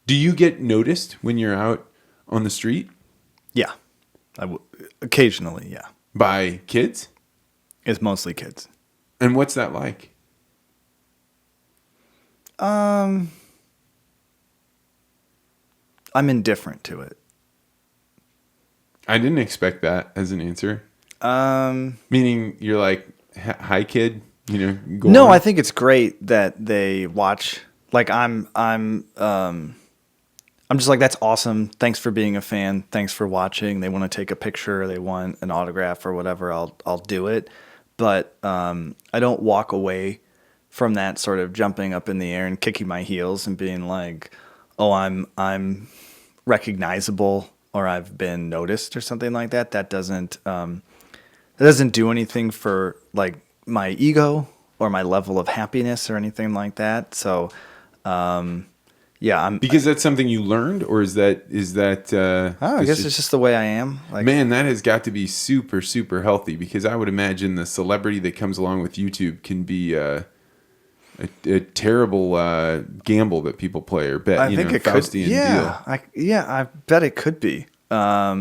Do you get noticed when you're out on the street Yeah, occasionally. Yeah, by kids? it's mostly kids. And what's that like? I'm indifferent to it. I didn't expect that as an answer. Um, Meaning you're like, hi, kid. Go no, on. I think it's great that they watch. Like I'm just like, that's awesome. Thanks for being a fan. Thanks for watching. They want to take a picture. They want an autograph or whatever. I'll do it. But I don't walk away from that sort of jumping up in the air and kicking my heels and being like, oh, I'm recognizable or I've been noticed or something like that. That doesn't do anything for like my ego or my level of happiness or anything like that. So yeah, Because that's something you learned, or is that I guess it's just the way I am. Like, man, that has got to be super, super healthy, because I would imagine the celebrity that comes along with YouTube can be a terrible gamble that people play or bet. I think it could. Yeah, I bet it could be. I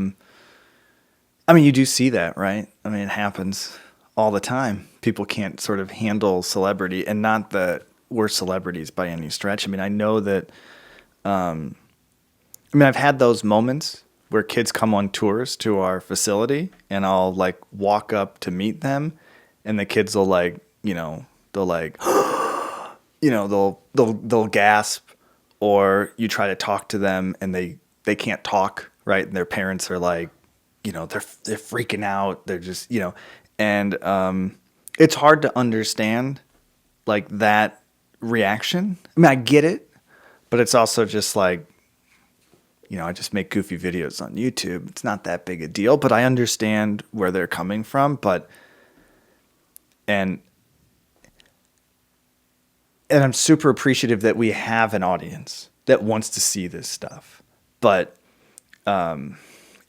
mean, you do see that, right? I mean, it happens all the time. People can't sort of handle celebrity, and not that we're celebrities by any stretch. I mean, I know that. I've had those moments where kids come on tours to our facility, and I'll like walk up to meet them, and the kids will like, they'll like, they'll gasp, or you try to talk to them and they can't talk, right? And their parents are like, they're freaking out. They're just, and it's hard to understand like that reaction. I mean, I get it, but it's also just like, I just make goofy videos on YouTube. It's not that big a deal, but I understand where they're coming from. And I'm super appreciative that we have an audience that wants to see this stuff. But and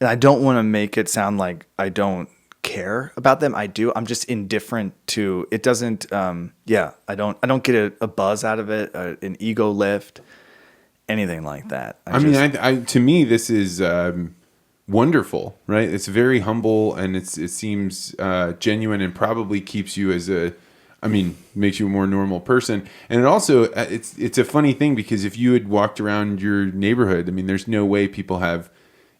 I don't want to make it sound like I don't care about them. I do. I'm just indifferent to it. Doesn't I don't get a buzz out of it, an ego lift, anything like that. To me, this is wonderful, right? It's very humble, and it seems genuine, and probably keeps you makes you a more normal person. And it also, it's a funny thing, because if you had walked around your neighborhood, there's no way people have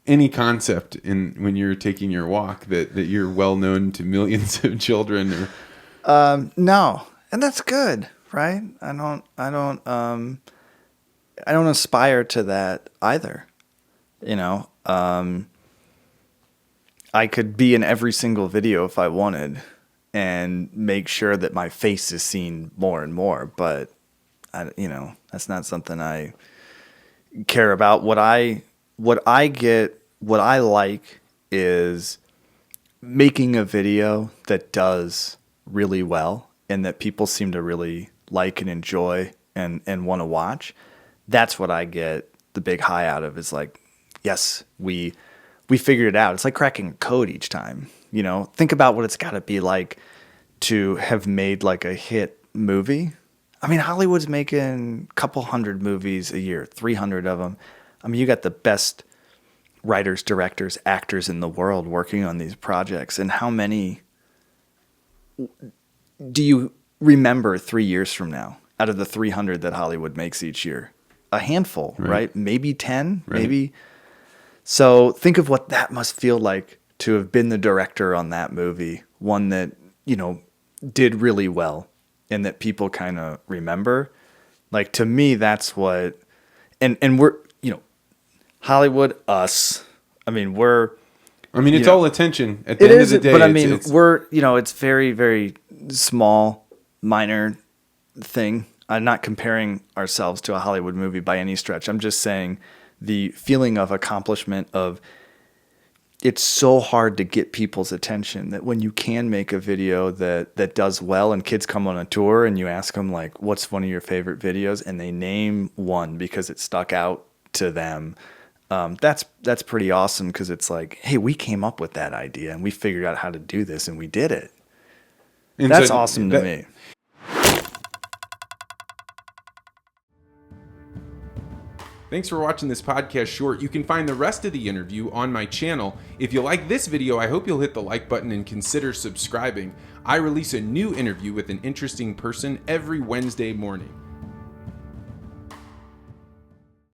any concept when you're taking your walk that you're well known to millions of children. No, and that's good, right? I don't aspire to that either. I could be in every single video if I wanted and make sure that my face is seen more and more, but that's not something I care about. What I like is making a video that does really well and that people seem to really like and enjoy and want to watch. That's what I get the big high out of, is like, yes, we figured it out. It's like cracking a code each time. Think about what it's got to be like to have made like a hit movie. Hollywood's making a couple hundred movies a year, 300 of them. You got the best writers, directors, actors in the world working on these projects. And how many do you remember 3 years from now out of the 300 that Hollywood makes each year? A handful, right? Maybe 10, right. Maybe. So think of what that must feel like to have been the director on that movie, one that, did really well and that people kind of remember. Like, to me, that's what, and we're, Hollywood, us. It's all attention at the end of the day. But we're, it's very, very small, minor thing. I'm not comparing ourselves to a Hollywood movie by any stretch. I'm just saying the feeling of accomplishment of, it's so hard to get people's attention that when you can make a video that does well, and kids come on a tour and you ask them like, what's one of your favorite videos? And they name one because it stuck out to them. That's pretty awesome, because it's like, hey, we came up with that idea and we figured out how to do this and we did it. And that's awesome to me. Thanks for watching this podcast short. You can find the rest of the interview on my channel. If you like this video, I hope you'll hit the like button and consider subscribing. I release a new interview with an interesting person every Wednesday morning.